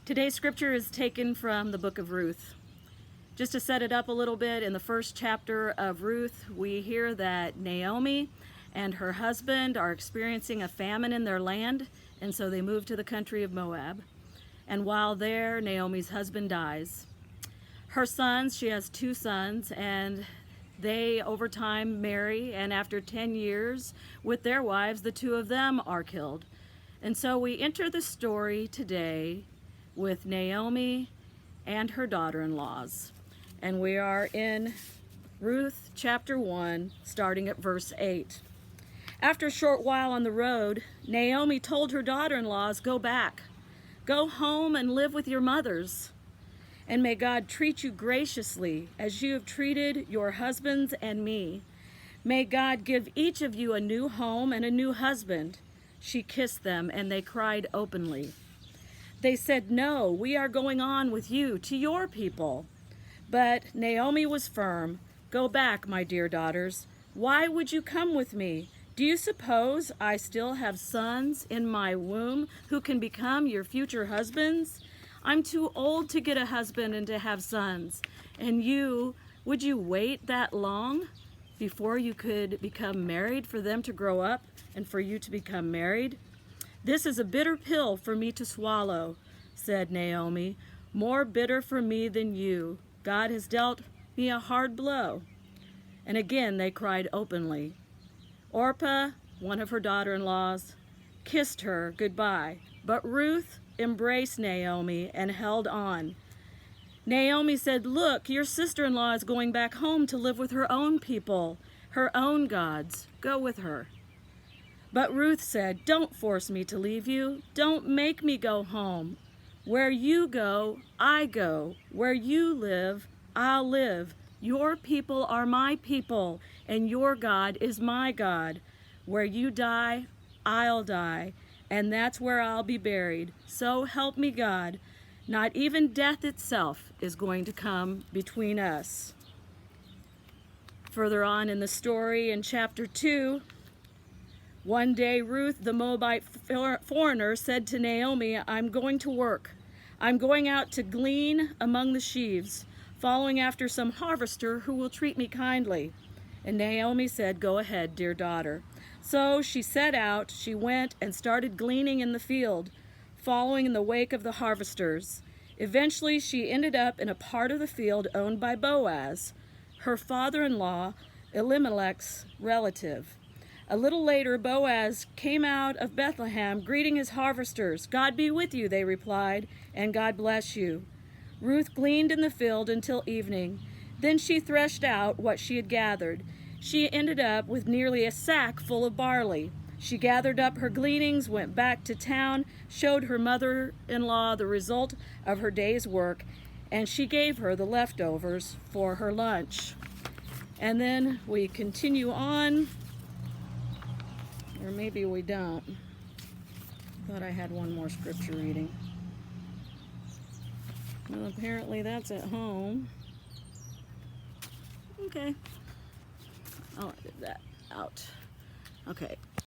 Today's scripture is taken from the book of Ruth. Just to set it up a little bit, in the first chapter of Ruth, we hear that Naomi and her husband are experiencing a famine in their land, and so they move to the country of Moab. And while there, Naomi's husband dies. Her sons, she has 2 sons, and they over time marry, and after 10 years with their wives, the 2 of them are killed. And so we enter the story today with Naomi and her daughter-in-laws. And we are in Ruth chapter 1, starting at verse 8. After a short while on the road, Naomi told her daughter-in-laws, "Go back. Go home and live with your mothers. And may God treat you graciously as you have treated your husbands and me. May God give each of you a new home and a new husband." She kissed them, and they cried openly. They said, "No, we are going on with you to your people." But Naomi was firm. "Go back, my dear daughters. Why would you come with me? Do you suppose I still have sons in my womb who can become your future husbands? I'm too old to get a husband and to have sons. And you, would you wait that long before you could become married for them to grow up and for you to become married? This is a bitter pill for me to swallow," said Naomi. "More bitter for me than you. God has dealt me a hard blow." And again they cried openly. Orpah, one of her daughter-in-laws, kissed her goodbye, but Ruth embraced Naomi and held on. Naomi said, "Look, your sister-in-law is going back home to live with her own people, her own gods. Go with her." But Ruth said, "Don't force me to leave you. Don't make me go home. Where you go, I go. Where you live, I'll live. Your people are my people, and your God is my God. Where you die, I'll die, and that's where I'll be buried. So help me God. Not even death itself is going to come between us." Further on in the story, in chapter 2, one day Ruth, the Moabite foreigner, said to Naomi, "I'm going to work. I'm going out to glean among the sheaves, following after some harvester who will treat me kindly." And Naomi said, "Go ahead, dear daughter." So she set out. She went and started gleaning in the field, following in the wake of the harvesters. Eventually, she ended up in a part of the field owned by Boaz, her father-in-law, Elimelech's relative. A little later, Boaz came out of Bethlehem, greeting his harvesters. "God be with you," they replied, "and God bless you." Ruth gleaned in the field until evening. Then she threshed out what she had gathered. She ended up with nearly a sack full of barley. She gathered up her gleanings, went back to town, showed her mother-in-law the result of her day's work, and she gave her the leftovers for her lunch. And then we continue on. Or maybe we don't. Thought I had one more scripture reading. Well, apparently that's at home. Okay. I'll edit that out. Okay.